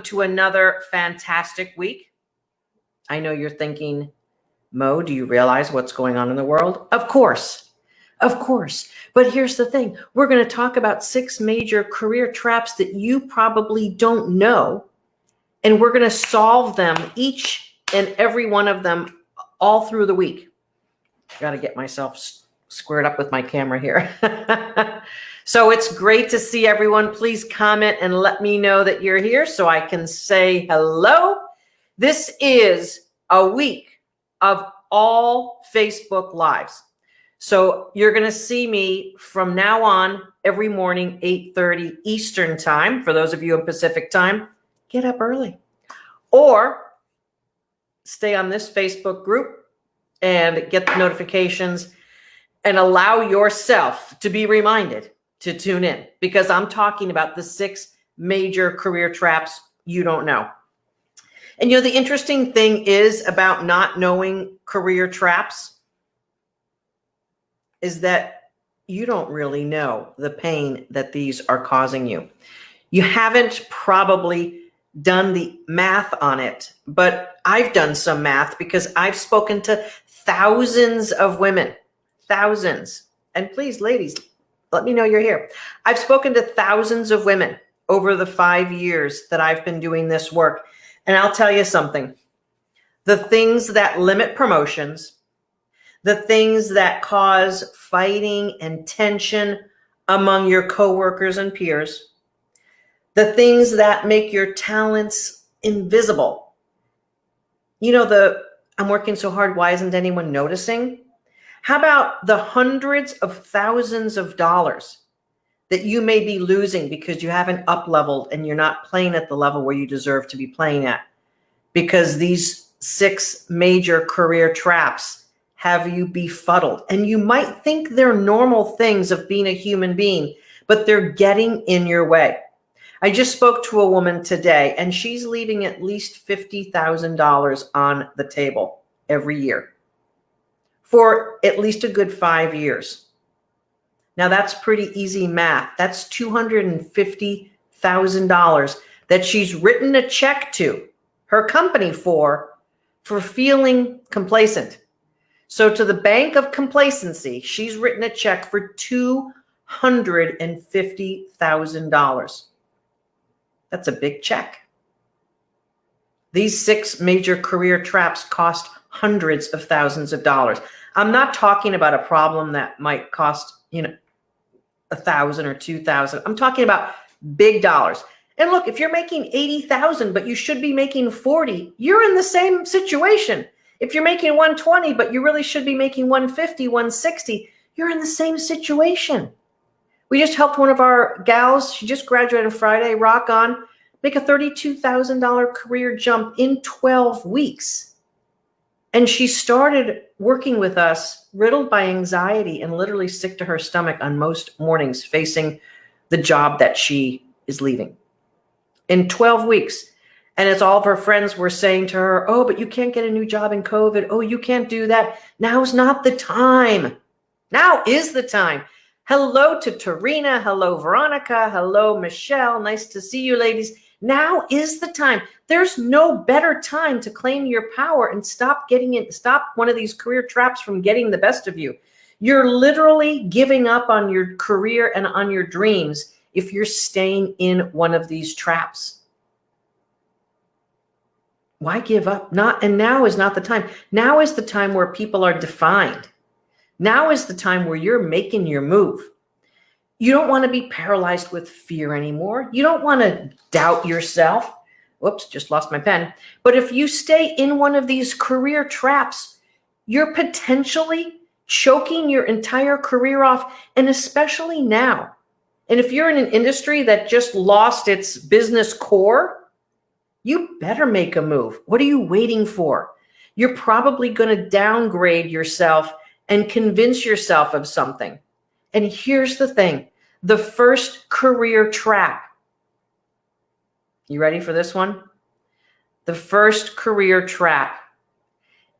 To another fantastic week. I know you're thinking, Mo, do you realize what's going on in the world? Of course. But here's the thing. We're going to talk about 6 major career traps that you probably don't know. And we're going to solve them, each and every one of them, all through the week. Got to get myself squared up with my camera here. So it's great to see everyone. Please comment and let me know that you're here so I can say hello. This is a week of all Facebook Lives. So you're going to see me from now on every morning, 8:30 Eastern time. For those of you in Pacific time, get up early. Or stay on this Facebook group and get the notifications and allow yourself to be reminded to tune in, because I'm talking about the 6 major career traps you don't know. And you know, the interesting thing is about not knowing career traps is that you don't really know the pain that these are causing you. You haven't probably done the math on it, but I've done some math because I've spoken to thousands of women, thousands. And please, ladies, let me know you're here. I've spoken to thousands of women over the 5 years that I've been doing this work. And I'll tell you something, the things that limit promotions, the things that cause fighting and tension among your coworkers and peers, the things that make your talents invisible. You know, I'm working so hard, why isn't anyone noticing? How about the hundreds of thousands of dollars that you may be losing because you haven't up-leveled and you're not playing at the level where you deserve to be playing at? Because these 6 major career traps have you befuddled. And you might think they're normal things of being a human being, but they're getting in your way. I just spoke to a woman today, and she's leaving at least $50,000 on the table every year for at least a good 5 years. Now that's pretty easy math. That's $250,000 that she's written a check to her company for feeling complacent. So to the bank of complacency, she's written a check for $250,000. That's a big check. These 6 major career traps cost hundreds of thousands of dollars. I'm not talking about a problem that might cost, $1,000 or $2,000. I'm talking about big dollars. And look, if you're making $80,000, but you should be making $40,000, you're in the same situation. If you're making $120,000, but you really should be making $150,000, $160,000, you're in the same situation. We just helped one of our gals, she just graduated on Friday, rock on, make a $32,000 career jump in 12 weeks. And she started working with us riddled by anxiety and literally sick to her stomach on most mornings facing the job that she is leaving. In 12 weeks. And as all of her friends were saying to her, oh, but you can't get a new job in COVID. Oh, you can't do that. Now's not the time. Now is the time. Hello to Tarina. Hello, Veronica. Hello, Michelle. Nice to see you, ladies. Now is the time. There's no better time to claim your power and stop one of these career traps from getting the best of you. You're literally giving up on your career and on your dreams if you're staying in one of these traps. Why give up? And now is not the time. Now is the time where people are defined. Now is the time where you're making your move. You don't want to be paralyzed with fear anymore. You don't want to doubt yourself. Whoops, just lost my pen. But if you stay in one of these career traps, you're potentially choking your entire career off, and especially now. And if you're in an industry that just lost its business core, you better make a move. What are you waiting for? You're probably going to downgrade yourself and convince yourself of something. And here's the thing. The first career trap. You ready for this one? The first career trap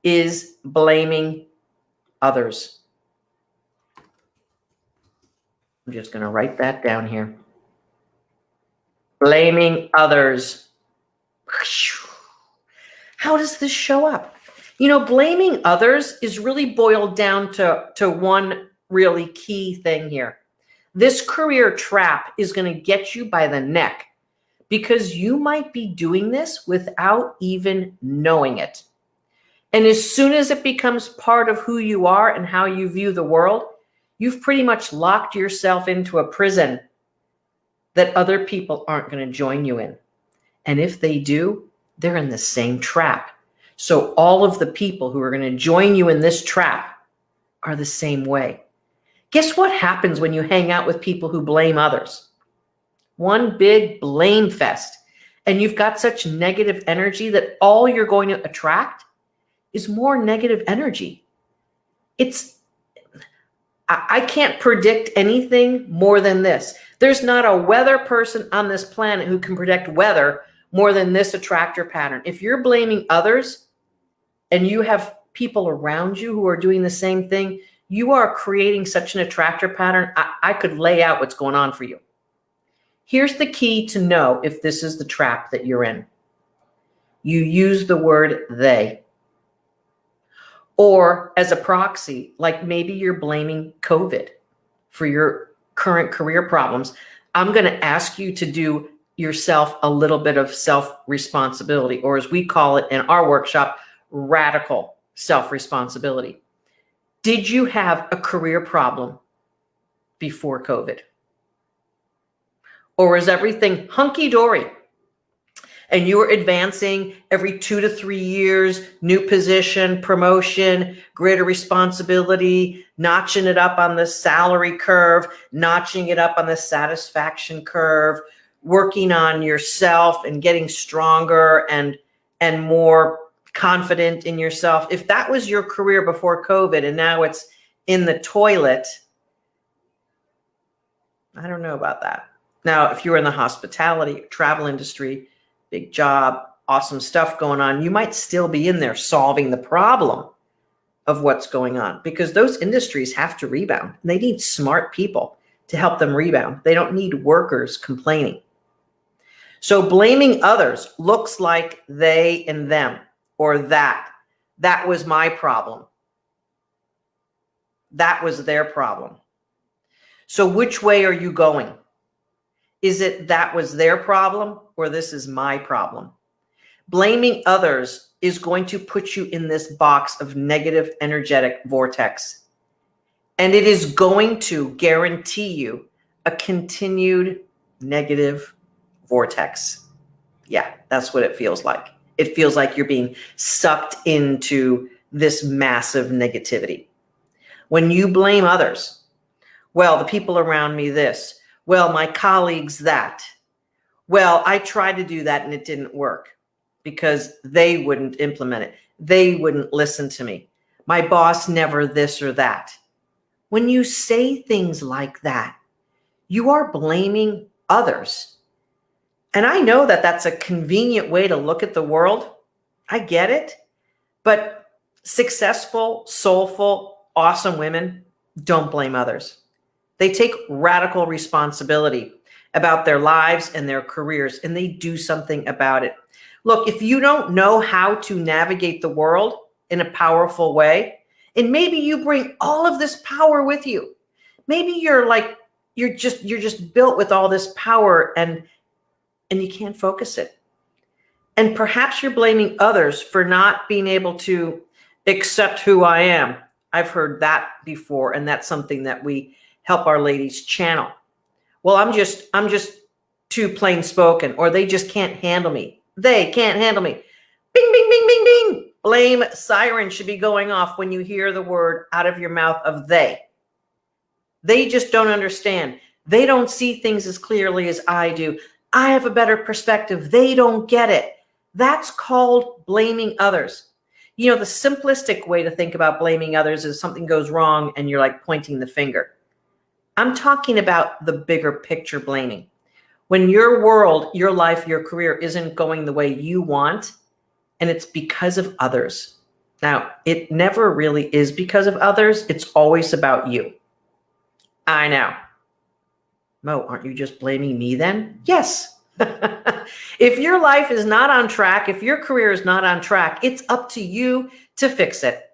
is blaming others. I'm just going to write that down here. Blaming others. How does this show up? Blaming others is really boiled down to one really key thing here. This career trap is going to get you by the neck because you might be doing this without even knowing it. And as soon as it becomes part of who you are and how you view the world, you've pretty much locked yourself into a prison that other people aren't going to join you in. And if they do, they're in the same trap. So all of the people who are going to join you in this trap are the same way. Guess what happens when you hang out with people who blame others? One big blame fest. And you've got such negative energy that all you're going to attract is more negative energy. I can't predict anything more than this. There's not a weather person on this planet who can predict weather more than this attractor pattern. If you're blaming others and you have people around you who are doing the same thing, you are creating such an attractor pattern. I could lay out what's going on for you. Here's the key to know if this is the trap that you're in. You use the word they. Or as a proxy, like maybe you're blaming COVID for your current career problems. I'm going to ask you to do yourself a little bit of self-responsibility, or as we call it in our workshop, radical self-responsibility. Did you have a career problem before COVID? Or is everything hunky-dory? And you were advancing every 2 to 3 years, new position, promotion, greater responsibility, notching it up on the salary curve, notching it up on the satisfaction curve, working on yourself and getting stronger and more confident in yourself. If that was your career before COVID and now it's in the toilet, I don't know about that. Now, if you're in the hospitality, travel industry, big job, awesome stuff going on, you might still be in there solving the problem of what's going on because those industries have to rebound. And they need smart people to help them rebound. They don't need workers complaining. So blaming others looks like they and them or that. That was my problem. That was their problem. So which way are you going? Is it that was their problem or this is my problem? Blaming others is going to put you in this box of negative energetic vortex. And it is going to guarantee you a continued negative vortex. Yeah, that's what it feels like. It feels like you're being sucked into this massive negativity. When you blame others, well, the people around me this, well, my colleagues that, well, I tried to do that and it didn't work because they wouldn't implement it. They wouldn't listen to me. My boss never this or that. When you say things like that, you are blaming others. And I know that that's a convenient way to look at the world. I get it. But successful, soulful, awesome women don't blame others. They take radical responsibility about their lives and their careers, and they do something about it. Look, if you don't know how to navigate the world in a powerful way, and maybe you bring all of this power with you. Maybe you're just built with all this power and you can't focus it. And perhaps you're blaming others for not being able to accept who I am. I've heard that before, and that's something that we help our ladies channel. Well, I'm just too plain spoken, or they just can't handle me. They can't handle me. Bing, bing, bing, bing, bing. Blame siren should be going off when you hear the word out of your mouth of they. They just don't understand. They don't see things as clearly as I do. I have a better perspective. They don't get it. That's called blaming others. You know, the simplistic way to think about blaming others is something goes wrong and you're like pointing the finger. I'm talking about the bigger picture blaming. When your world, your life, your career isn't going the way you want, and it's because of others. Now, it never really is because of others. It's always about you. I know. Mo, aren't you just blaming me then? Yes, If your life is not on track, if your career is not on track, it's up to you to fix it.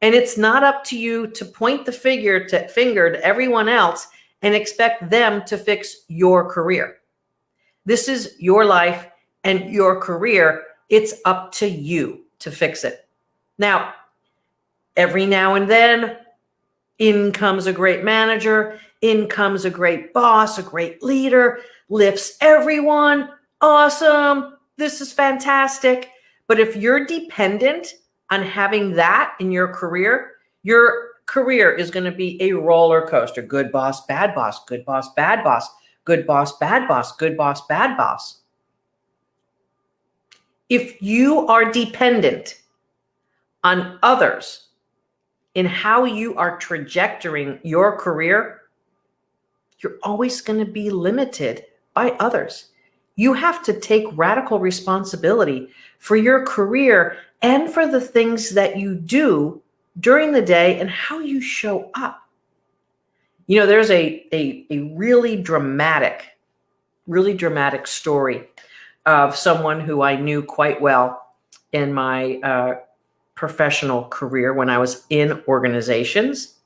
And it's not up to you to point the finger to everyone else and expect them to fix your career. This is your life and your career. It's up to you to fix it. Now, every now and then, in comes a great manager, in comes a great boss, a great leader, lifts everyone. Awesome. This is fantastic. But if you're dependent on having that in your career is going to be a roller coaster. Good boss, bad boss, good boss, bad boss, good boss, bad boss, good boss, bad boss. If you are dependent on others in how you are trajectorying your career, you're always going to be limited by others. You have to take radical responsibility for your career and for the things that you do during the day and how you show up. You know, there's a really dramatic story of someone who I knew quite well in my professional career when I was in organizations.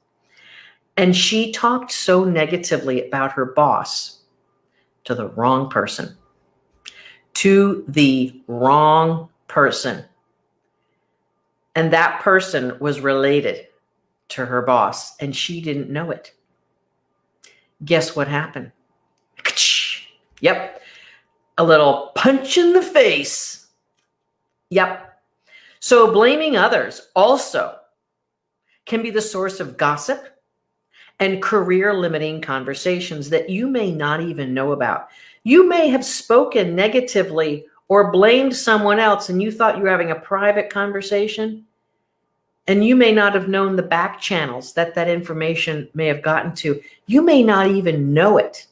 And she talked so negatively about her boss to the wrong person. To the wrong person. And that person was related to her boss, and she didn't know it. Guess what happened? Yep. A little punch in the face. Yep. So blaming others also can be the source of gossip and career limiting conversations that you may not even know about. You may have spoken negatively or blamed someone else and you thought you were having a private conversation, and you may not have known the back channels that information may have gotten to. You may not even know it.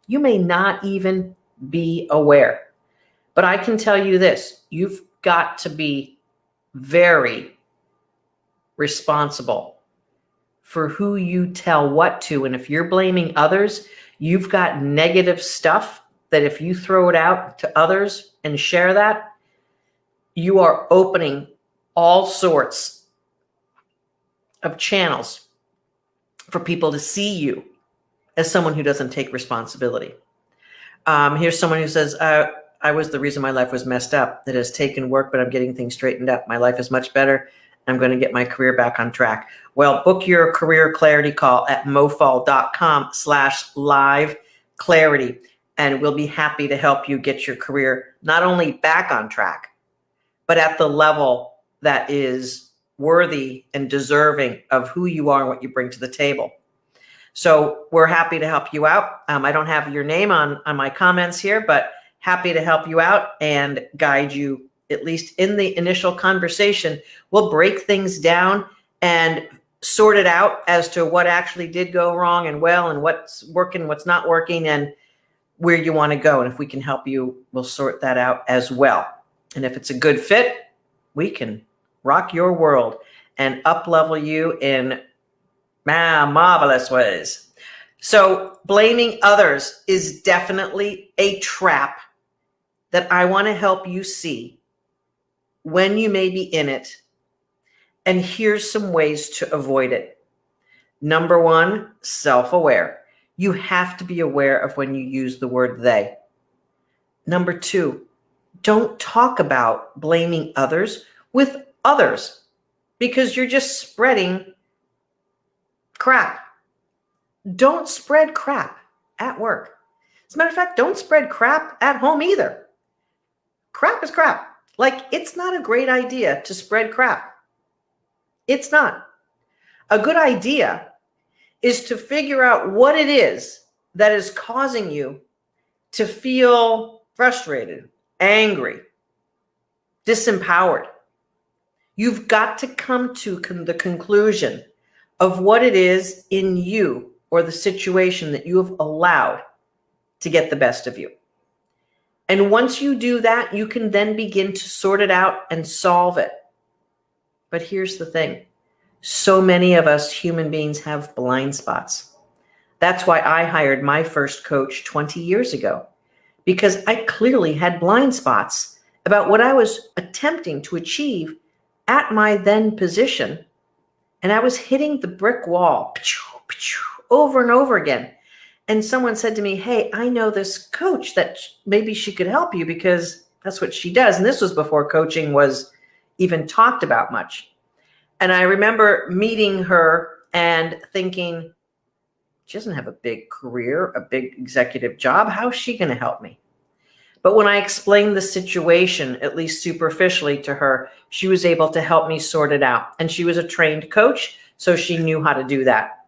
You may not even be aware. But I can tell you this, you've got to be very responsible for who you tell what to. And if you're blaming others, you've got negative stuff that if you throw it out to others and share that, you are opening all sorts of channels for people to see you as someone who doesn't take responsibility. Here's someone who says, I was the reason my life was messed up. It has taken work, but I'm getting things straightened up. My life is much better. I'm going to get my career back on track. Well, book your career clarity call at mofall.com/live clarity. And we'll be happy to help you get your career not only back on track, but at the level that is worthy and deserving of who you are and what you bring to the table. So we're happy to help you out. I don't have your name on my comments here, but happy to help you out and guide you, at least in the initial conversation. We'll break things down and sort it out as to what actually did go wrong and well, and what's working, what's not working, and where you want to go. And if we can help you, we'll sort that out as well. And if it's a good fit, we can rock your world and up-level you in marvelous ways. So blaming others is definitely a trap that I want to help you see when you may be in it. And here's some ways to avoid it. Number one, self-aware. You have to be aware of when you use the word they. Number two, don't talk about blaming others with others, because you're just spreading crap. Don't spread crap at work. As a matter of fact, don't spread crap at home either. Crap is crap. Like, it's not a great idea to spread crap. It's not. A good idea is to figure out what it is that is causing you to feel frustrated, angry, disempowered. You've got to come to the conclusion of what it is in you or the situation that you have allowed to get the best of you. And once you do that, you can then begin to sort it out and solve it. But here's the thing. So many of us human beings have blind spots. That's why I hired my first coach 20 years ago, because I clearly had blind spots about what I was attempting to achieve at my then position. And I was hitting the brick wall over and over again. And someone said to me, hey, I know this coach that maybe she could help you because that's what she does. And this was before coaching was even talked about much. And I remember meeting her and thinking, she doesn't have a big career, a big executive job. How is she going to help me? But when I explained the situation, at least superficially to her, she was able to help me sort it out. And she was a trained coach, so she knew how to do that.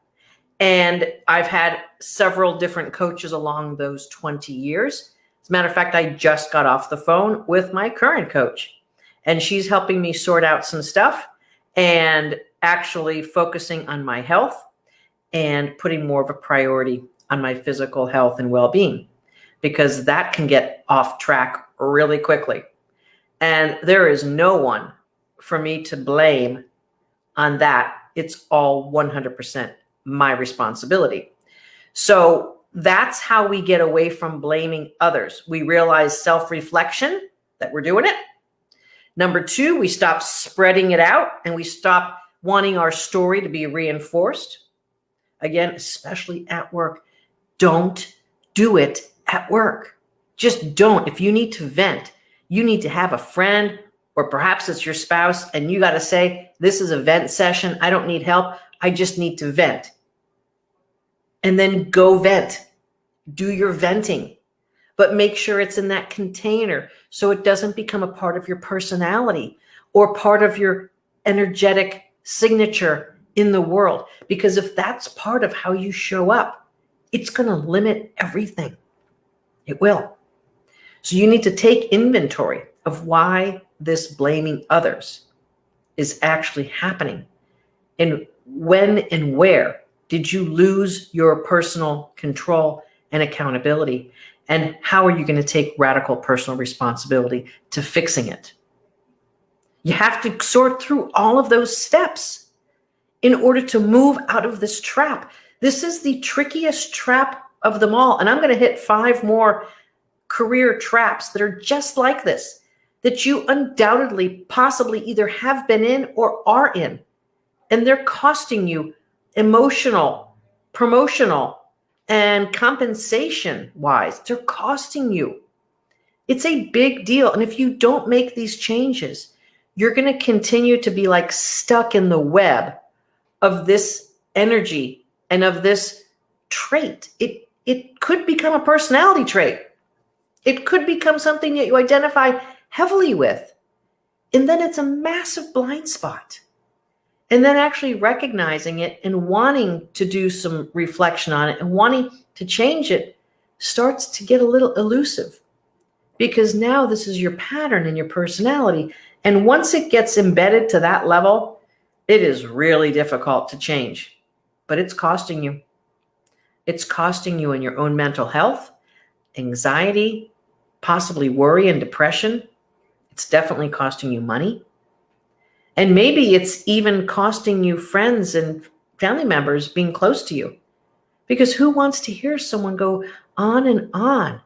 And I've had several different coaches along those 20 years. As a matter of fact, I just got off the phone with my current coach, and she's helping me sort out some stuff and actually focusing on my health and putting more of a priority on my physical health and well-being, because that can get off track really quickly. And there is no one for me to blame on that. It's all 100% my responsibility. So that's how we get away from blaming others. We realize self-reflection, that we're doing it. Number 2, we stop spreading it out and we stop wanting our story to be reinforced. Again, especially at work, don't do it at work. Just don't. If you need to vent, you need to have a friend, or perhaps it's your spouse, and you got to say, this is a vent session. I don't need help. I just need to vent. And then go vent. Do your venting. But make sure it's in that container so it doesn't become a part of your personality or part of your energetic signature in the world. Because if that's part of how you show up, it's going to limit everything. It will. So you need to take inventory of why this blaming others is actually happening. And when and where did you lose your personal control and accountability? And how are you going to take radical personal responsibility to fixing it? You have to sort through all of those steps in order to move out of this trap. This is the trickiest trap of them all. And I'm going to hit 5 more career traps that are just like this, that you undoubtedly possibly either have been in or are in. And they're costing you emotional, promotional, and compensation-wise. They're costing you. It's a big deal. And if you don't make these changes, you're going to continue to be like stuck in the web of this energy and of this trait. It could become a personality trait. It could become something that you identify heavily with. And then it's a massive blind spot. And then actually recognizing it and wanting to do some reflection on it and wanting to change it starts to get a little elusive, because now this is your pattern and your personality. And once it gets embedded to that level, it is really difficult to change, but it's costing you. It's costing you in your own mental health, anxiety, possibly worry and depression. It's definitely costing you money. And maybe it's even costing you friends and family members being close to you. Because who wants to hear someone go on and on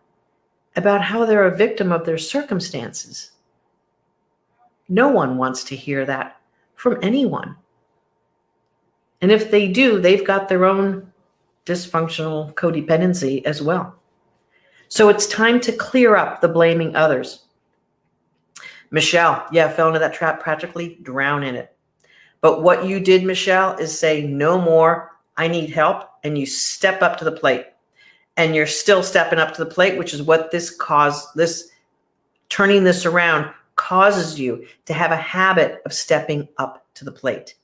about how they're a victim of their circumstances? No one wants to hear that from anyone. And if they do, they've got their own dysfunctional codependency as well. So it's time to clear up the blaming others. Michelle, fell into that trap, practically drown in it. But what you did, Michelle, is say, no more, I need help. And you step up to the plate. And you're still stepping up to the plate, which is what this turning this around causes you to have a habit of stepping up to the plate.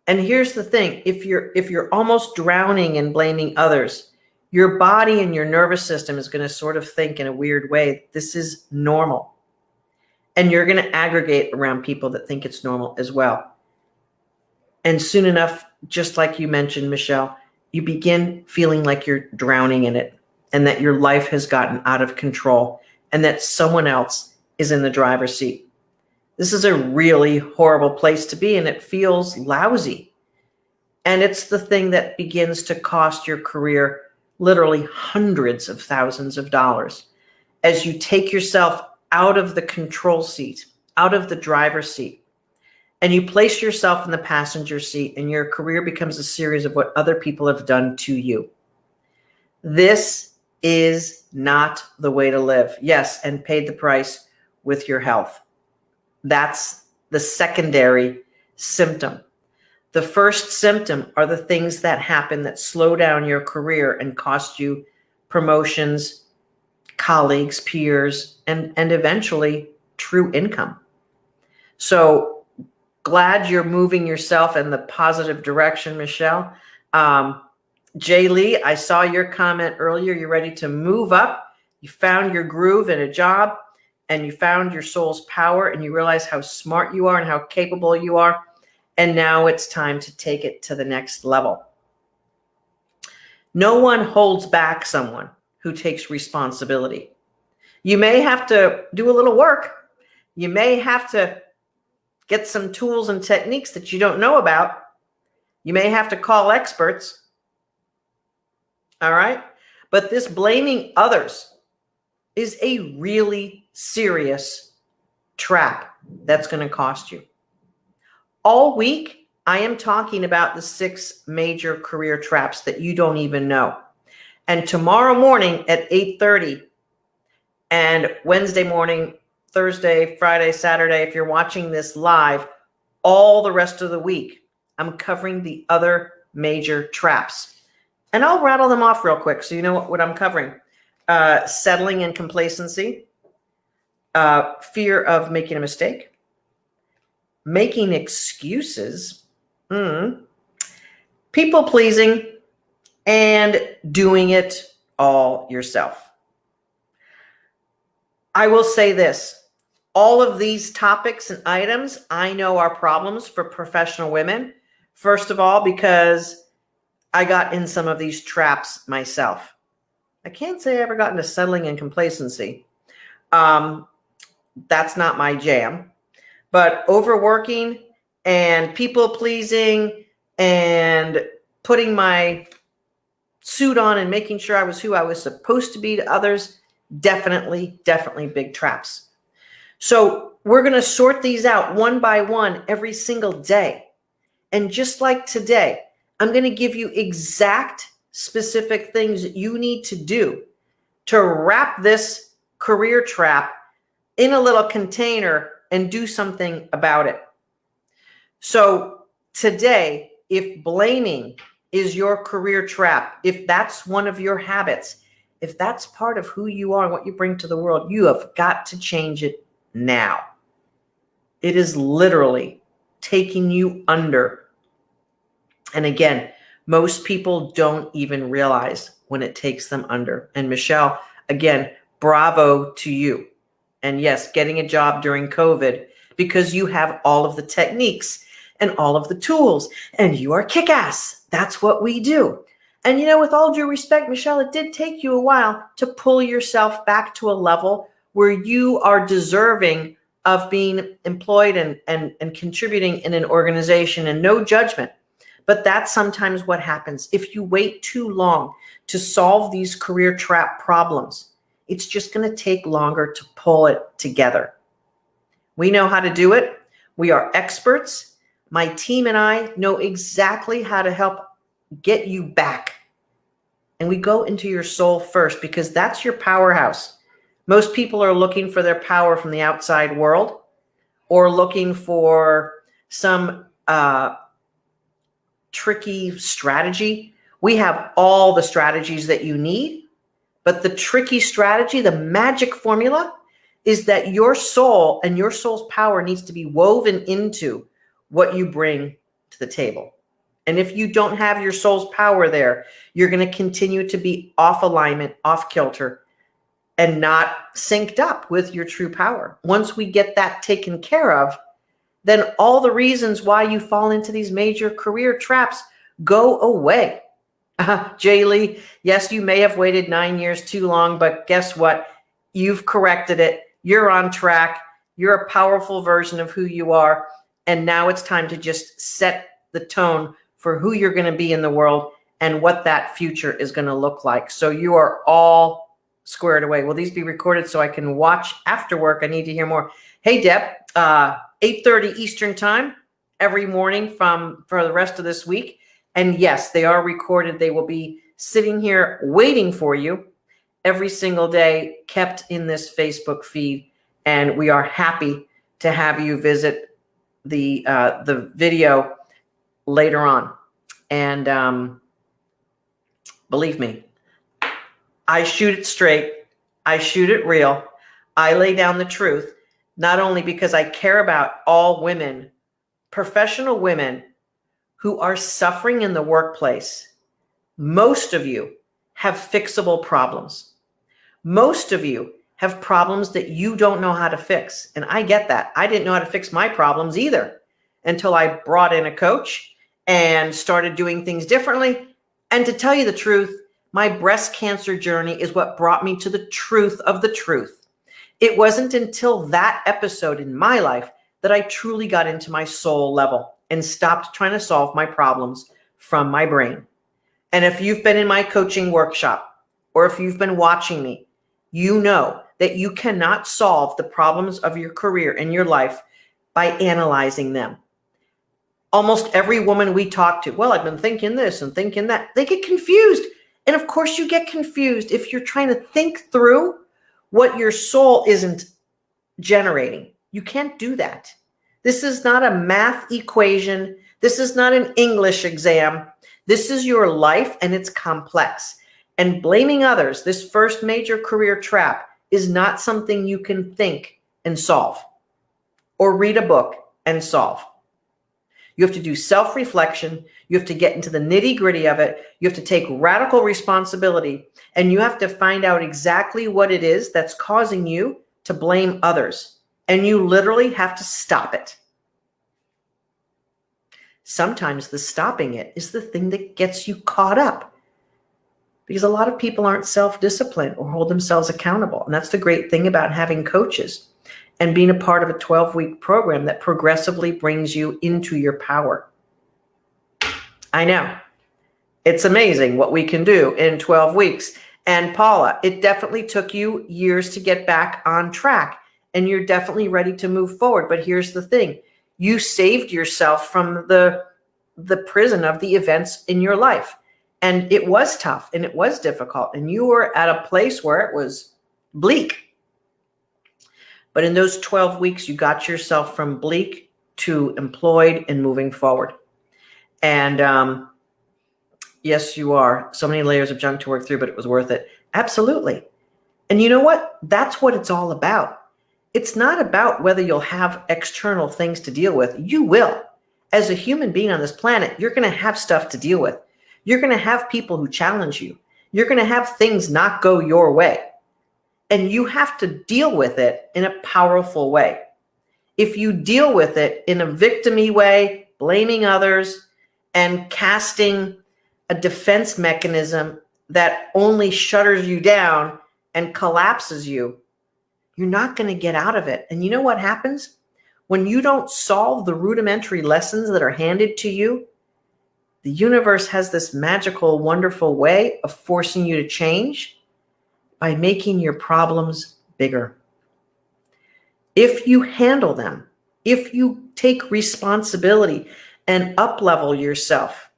And here's the thing, if you're almost drowning and blaming others, your body and your nervous system is going to sort of think in a weird way, this is normal. And you're going to aggregate around people that think it's normal as well. And soon enough, just like you mentioned, Michelle, you begin feeling like you're drowning in it and that your life has gotten out of control and that someone else is in the driver's seat. This is a really horrible place to be, and it feels lousy. And it's the thing that begins to cost your career literally hundreds of thousands of dollars. as you take yourself out of the control seat, out of the driver's seat, and you place yourself in the passenger seat, and your career becomes a series of what other people have done to you. This is not the way to live. Yes, and paid the price with your health. That's the secondary symptom. The first symptom are the things that happen that slow down your career and cost you promotions, colleagues, peers, and eventually true income. So glad you're moving yourself in the positive direction, Michelle. Jay Lee, I saw your comment earlier. You're ready to move up. You found your groove in a job, and you found your soul's power, and you realize how smart you are and how capable you are. And now it's time to take it to the next level. No one holds back someone who takes responsibility. You may have to do a little work. You may have to get some tools and techniques that you don't know about. You may have to call experts. All right? But this blaming others is a really serious trap that's going to cost you. All week, I am talking about the 6 major career traps that you don't even know. And tomorrow morning at 8:30 and Wednesday morning, Thursday, Friday, Saturday, if you're watching this live, all the rest of the week, I'm covering the other major traps. And I'll rattle them off real quick so you know what I'm covering. Settling and complacency, fear of making a mistake, making excuses, people pleasing, and doing it all yourself. I will say this, all of these topics and items I know are problems for professional women. First of all, because I got in some of these traps myself. I can't say I ever got into settling and complacency. That's not my jam. But overworking and people pleasing and putting my suit on and making sure I was who I was supposed to be to others, definitely big traps. So we're going to sort these out one by one every single day. And just like today, I'm going to give you exact specific things that you need to do to wrap this career trap in a little container and do something about it. So today, if blaming is your career trap, if that's one of your habits, if that's part of who you are and what you bring to the world, you have got to change it now. It is literally taking you under. And again, most people don't even realize when it takes them under. And Michelle, again, bravo to you. And yes, getting a job during COVID because you have all of the techniques and all of the tools and you are kick-ass. That's what we do. And you know, with all due respect, Michelle, it did take you a while to pull yourself back to a level where you are deserving of being employed and contributing in an organization, and no judgment. But that's sometimes what happens. If you wait too long to solve these career trap problems, it's just going to take longer to pull it together. We know how to do it. We are experts. My team and I know exactly how to help get you back. And we go into your soul first because that's your powerhouse. Most people are looking for their power from the outside world or looking for some tricky strategy. We have all the strategies that you need. But the tricky strategy, the magic formula, is that your soul and your soul's power needs to be woven into what you bring to the table. And if you don't have your soul's power there, you're going to continue to be off alignment, off kilter, and not synced up with your true power. Once we get that taken care of, then all the reasons why you fall into these major career traps go away. Jay Lee, yes, you may have waited 9 years too long, but guess what? You've corrected it. You're on track. You're a powerful version of who you are. And now it's time to just set the tone for who you're going to be in the world and what that future is going to look like. So you are all squared away. Will these be recorded so I can watch after work? I need to hear more. Hey, Deb, 8:30 Eastern time every morning for the rest of this week. And yes, they are recorded. They will be sitting here waiting for you every single day, kept in this Facebook feed. And we are happy to have you visit the video later on. And believe me, I shoot it straight. I shoot it real. I lay down the truth, not only because I care about all women, professional women who are suffering in the workplace. Most of you have fixable problems. Most of you have problems that you don't know how to fix. And I get that. I didn't know how to fix my problems either until I brought in a coach and started doing things differently. And to tell you the truth, my breast cancer journey is what brought me to the truth of the truth. It wasn't until that episode in my life that I truly got into my soul level and stopped trying to solve my problems from my brain. And if you've been in my coaching workshop, or if you've been watching me, you know that you cannot solve the problems of your career and your life by analyzing them. Almost every woman we talk to, well, I've been thinking this and thinking that, they get confused. And of course you get confused if you're trying to think through what your soul isn't generating. You can't do that. This is not a math equation. This is not an English exam. This is your life, and it's complex. And blaming others, this first major career trap, is not something you can think and solve or read a book and solve. You have to do self-reflection. You have to get into the nitty-gritty of it. You have to take radical responsibility, and you have to find out exactly what it is that's causing you to blame others. And you literally have to stop it. Sometimes the stopping it is the thing that gets you caught up, because a lot of people aren't self-disciplined or hold themselves accountable. And that's the great thing about having coaches and being a part of a 12-week program that progressively brings you into your power. I know. It's amazing what we can do in 12 weeks. And Paula, it definitely took you years to get back on track, and you're definitely ready to move forward. But here's the thing. You saved yourself from the prison of the events in your life. And it was tough and it was difficult. And you were at a place where it was bleak. But in those 12 weeks, you got yourself from bleak to employed and moving forward. And yes, you are. So many layers of junk to work through, but it was worth it. Absolutely. And you know what? That's what it's all about. It's not about whether you'll have external things to deal with. You will. As a human being on this planet, you're going to have stuff to deal with. You're going to have people who challenge you. You're going to have things not go your way. And you have to deal with it in a powerful way. If you deal with it in a victim-y way, blaming others, and casting a defense mechanism that only shutters you down and collapses you, you're not going to get out of it. And you know what happens? When you don't solve the rudimentary lessons that are handed to you, the universe has this magical, wonderful way of forcing you to change by making your problems bigger. If you handle them, if you take responsibility and up-level yourself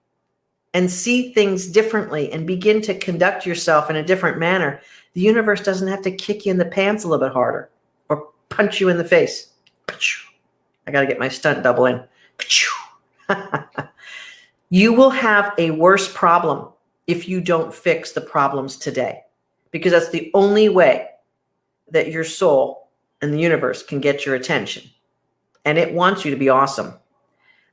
and see things differently and begin to conduct yourself in a different manner, the universe doesn't have to kick you in the pants a little bit harder or punch you in the face. I got to get my stunt double in. You will have a worse problem if you don't fix the problems today, because that's the only way that your soul and the universe can get your attention. And it wants you to be awesome.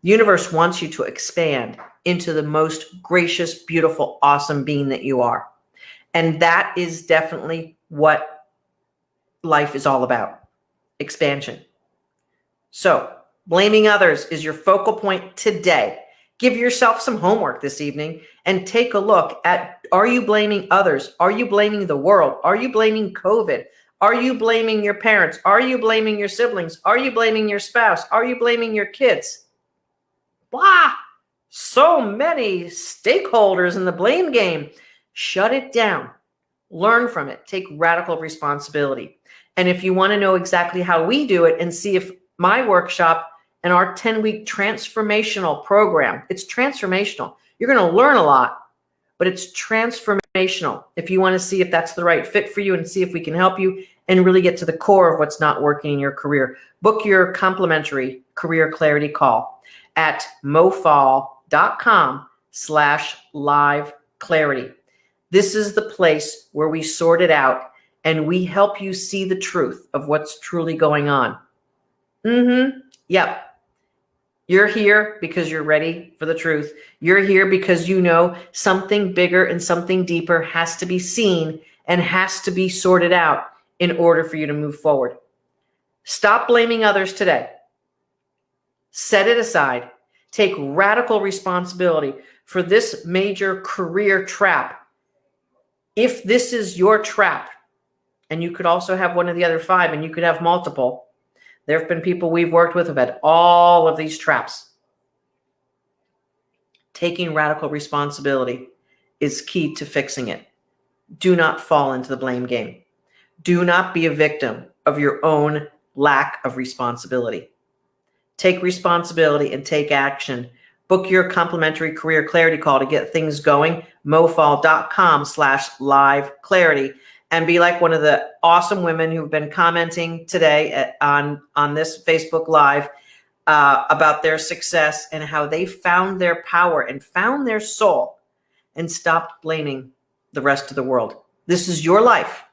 The universe wants you to expand into the most gracious, beautiful, awesome being that you are. And that is definitely what life is all about, expansion. So blaming others is your focal point today. Give yourself some homework this evening and take a look at, are you blaming others? Are you blaming the world? Are you blaming COVID? Are you blaming your parents? Are you blaming your siblings? Are you blaming your spouse? Are you blaming your kids? Blah! So many stakeholders in the blame game. Shut it down. Learn from it. Take radical responsibility. And if you want to know exactly how we do it and see if my workshop and our 10-week transformational program, it's transformational. You're going to learn a lot, but it's transformational. If you want to see if that's the right fit for you and see if we can help you and really get to the core of what's not working in your career, book your complimentary career clarity call at mofall.com/live clarity. This is the place where we sort it out and we help you see the truth of what's truly going on. Yep. You're here because you're ready for the truth. You're here because you know something bigger and something deeper has to be seen and has to be sorted out in order for you to move forward. Stop blaming others today. Set it aside. Take radical responsibility for this major career trap. If this is your trap, and you could also have one of the other 5, and you could have multiple. There have been people we've worked with who have had all of these traps. Taking radical responsibility is key to fixing it. Do not fall into the blame game. Do not be a victim of your own lack of responsibility. Take responsibility and take action. Book your complimentary career clarity call to get things going. mofall.com/live clarity. And be like one of the awesome women who've been commenting today on this Facebook Live about their success and how they found their power and found their soul and stopped blaming the rest of the world. This is your life.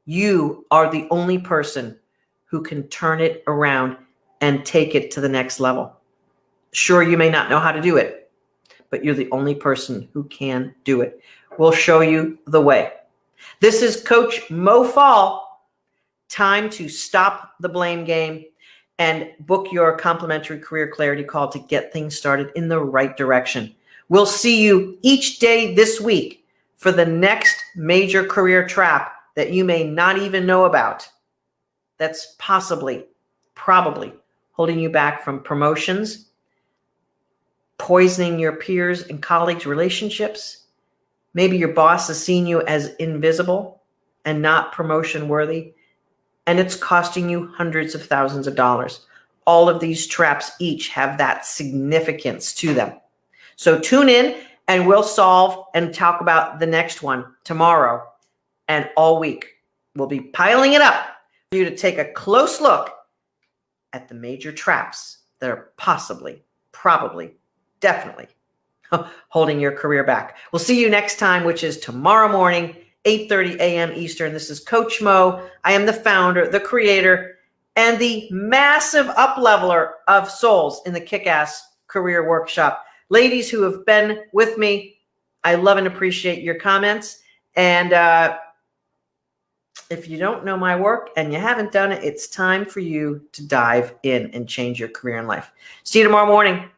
You are the only person who can turn it around and take it to the next level. Sure, you may not know how to do it, but you're the only person who can do it. We'll show you the way. This is Coach Mo Fall. Time to stop the blame game and book your complimentary career clarity call to get things started in the right direction. We'll see you each day this week for the next major career trap that you may not even know about. That's probably holding you back from promotions, poisoning your peers and colleagues' relationships. Maybe your boss has seen you as invisible and not promotion worthy, and it's costing you hundreds of thousands of dollars. All of these traps each have that significance to them. So tune in and we'll solve and talk about the next one tomorrow and all week. We'll be piling it up for you to take a close look at the major traps that are possibly, probably, definitely holding your career back. We'll see you next time, which is tomorrow morning, 8:30 a.m. Eastern. This is Coach Mo. I am the founder, the creator, and the massive up-leveler of souls in the Kick-Ass Career Workshop. Ladies who have been with me, I love and appreciate your comments. And if you don't know my work and you haven't done it, it's time for you to dive in and change your career and life. See you tomorrow morning.